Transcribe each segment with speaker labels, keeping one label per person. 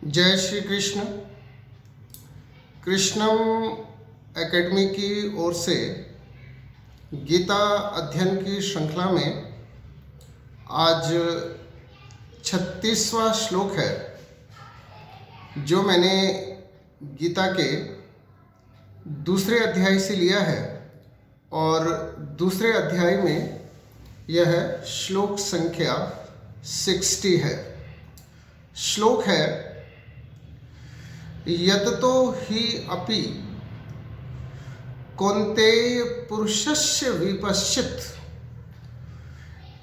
Speaker 1: जय श्री कृष्ण। कृष्णम एकेडमी की ओर से गीता अध्ययन की श्रृंखला में आज 36वां श्लोक है, जो मैंने गीता के दूसरे अध्याय से लिया है और दूसरे अध्याय में यह श्लोक संख्या 60 है। श्लोक है, यततो हि अपि कौन्तेय पुरुषस्य विपश्चित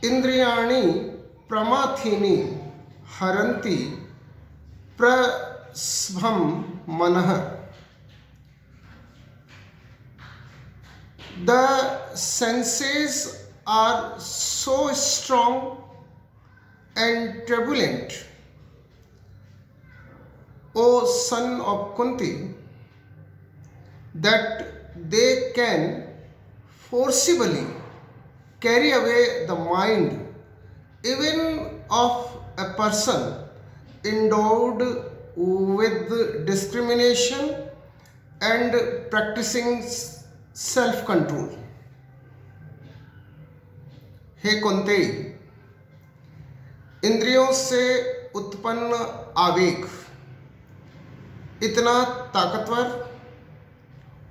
Speaker 1: इंद्रियाणि प्रमाथीनि हरन्ति प्रस्भं मनः। The senses are so strong and turbulent, O son of Kunti, that they can forcibly carry away the mind even of a person endowed with discrimination and practicing self-control. हे कुंती, इंद्रियों से उत्पन्न आवेग इतना ताकतवर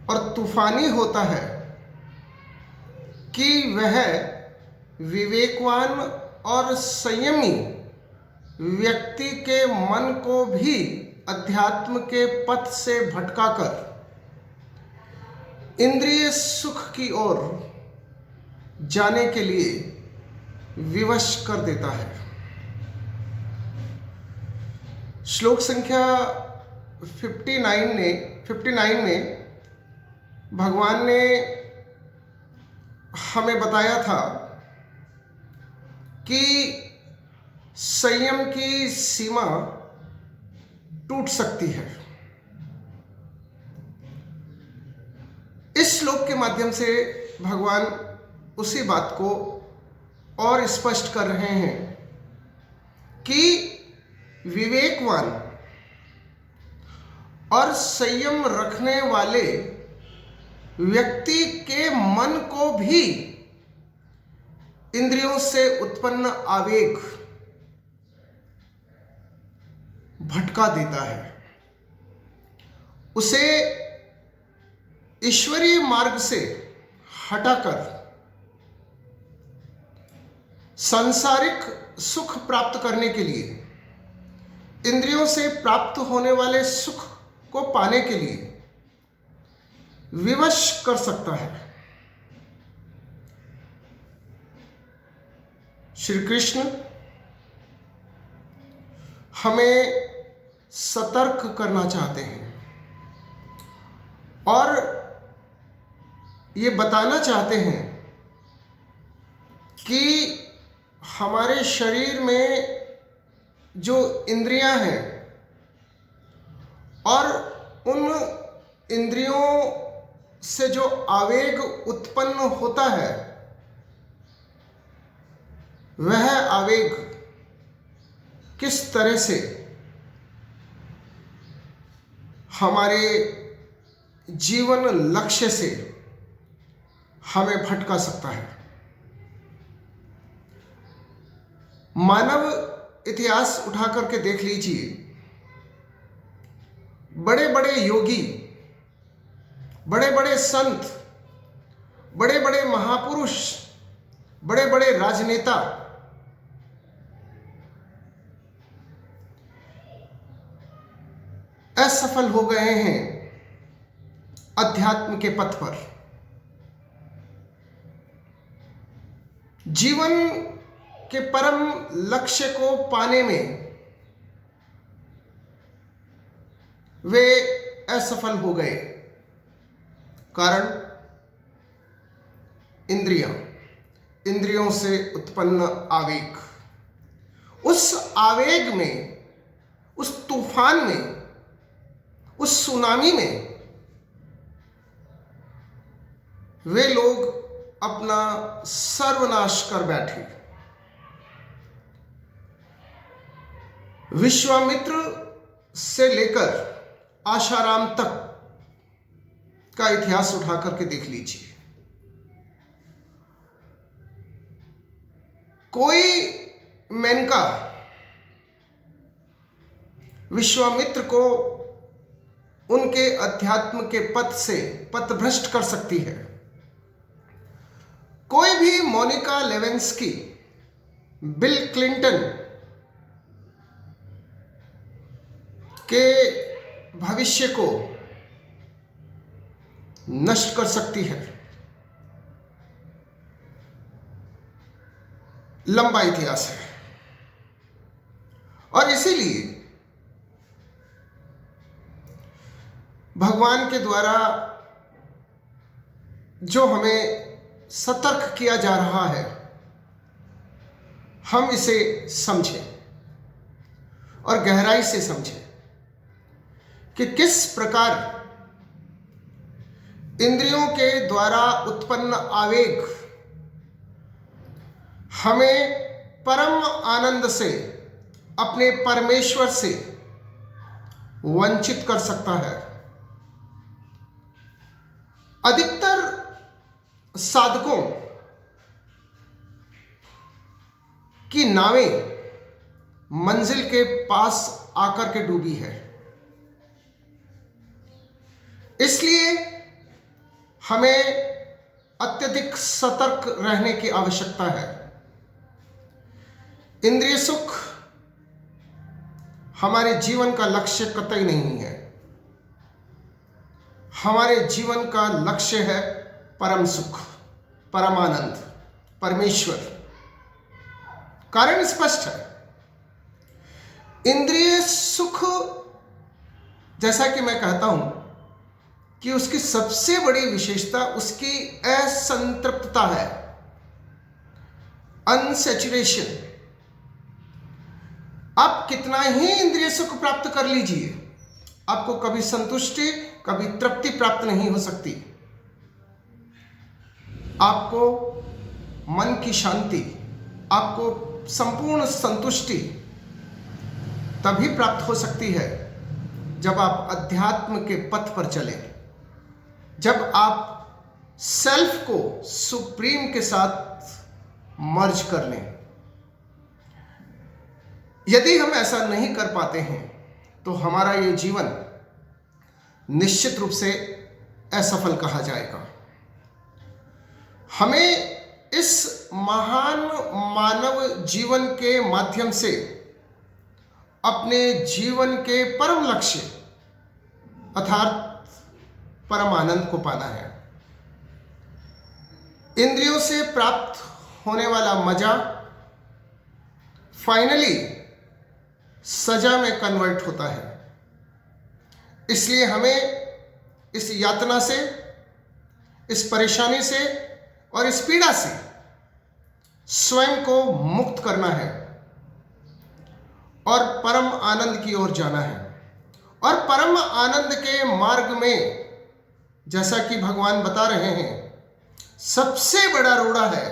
Speaker 1: और तूफानी होता है कि वह विवेकवान और संयमी व्यक्ति के मन को भी अध्यात्म के पथ से भटकाकर इंद्रिय सुख की ओर जाने के लिए विवश कर देता है। श्लोक संख्या 59 में भगवान ने हमें बताया था कि संयम की सीमा टूट सकती है। इस श्लोक के माध्यम से भगवान उसी बात को और स्पष्ट कर रहे हैं कि विवेकवान और संयम रखने वाले व्यक्ति के मन को भी इंद्रियों से उत्पन्न आवेग भटका देता है, उसे ईश्वरीय मार्ग से हटाकर सांसारिक सुख प्राप्त करने के लिए, इंद्रियों से प्राप्त होने वाले सुख को पाने के लिए विवश कर सकता है। श्री कृष्ण हमें सतर्क करना चाहते हैं और ये बताना चाहते हैं कि हमारे शरीर में जो इंद्रियां हैं और उन इंद्रियों से जो आवेग उत्पन्न होता है, वह आवेग किस तरह से हमारे जीवन लक्ष्य से हमें भटका सकता है। मानव इतिहास उठा करके देख लीजिए, बड़े बड़े योगी, बड़े बड़े संत, बड़े बड़े महापुरुष, बड़े बड़े राजनेता असफल हो गए हैं अध्यात्म के पथ पर। जीवन के परम लक्ष्य को पाने में वे असफल हो गए, कारण इंद्रियों से उत्पन्न आवेग। उस आवेग में, उस तूफान में, उस सुनामी में वे लोग अपना सर्वनाश कर बैठे। विश्वामित्र से लेकर आशाराम तक का इतिहास उठा करके देख लीजिए। कोई मेनका विश्वामित्र को उनके अध्यात्म के पथ से पथभ्रष्ट कर सकती है। कोई भी मोनिका लेविन्स्की, बिल क्लिंटन के भविष्य को नष्ट कर सकती है। लंबा इतिहास है और इसीलिए भगवान के द्वारा जो हमें सतर्क किया जा रहा है, हम इसे समझें और गहराई से समझें कि किस प्रकार इंद्रियों के द्वारा उत्पन्न आवेग हमें परम आनंद से, अपने परमेश्वर से वंचित कर सकता है। अधिकतर साधकों की नावें मंजिल के पास आकर के डूबी है। इसलिए हमें अत्यधिक सतर्क रहने की आवश्यकता है। इंद्रिय सुख हमारे जीवन का लक्ष्य कतई नहीं है। हमारे जीवन का लक्ष्य है परम सुख, परम आनंद, परमेश्वर। कारण स्पष्ट है। इंद्रिय सुख, जैसा कि मैं कहता हूं कि उसकी सबसे बड़ी विशेषता उसकी असंतृप्तता है, अनसैचुरेशन। आप कितना ही इंद्रिय सुख प्राप्त कर लीजिए, आपको कभी संतुष्टि, कभी तृप्ति प्राप्त नहीं हो सकती। आपको मन की शांति, आपको संपूर्ण संतुष्टि तभी प्राप्त हो सकती है जब आप अध्यात्म के पथ पर चलें, जब आप सेल्फ को सुप्रीम के साथ मर्ज कर लें। यदि हम ऐसा नहीं कर पाते हैं तो हमारा ये जीवन निश्चित रूप से असफल कहा जाएगा। हमें इस महान मानव जीवन के माध्यम से अपने जीवन के परम लक्ष्य अर्थात परम आनंद को पाना है। इंद्रियों से प्राप्त होने वाला मजा फाइनली सजा में कन्वर्ट होता है। इसलिए हमें इस यातना से, इस परेशानी से और इस पीड़ा से स्वयं को मुक्त करना है और परम आनंद की ओर जाना है। और परम आनंद के मार्ग में, जैसा कि भगवान बता रहे हैं, सबसे बड़ा रोड़ा है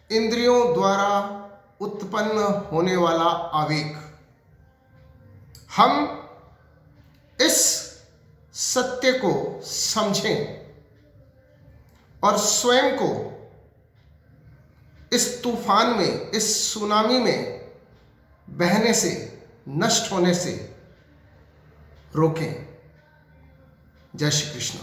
Speaker 1: इंद्रियों द्वारा उत्पन्न होने वाला आवेग। हम इस सत्य को समझें और स्वयं को इस तूफान में, इस सुनामी में बहने से, नष्ट होने से रोकें। जय श्री कृष्ण।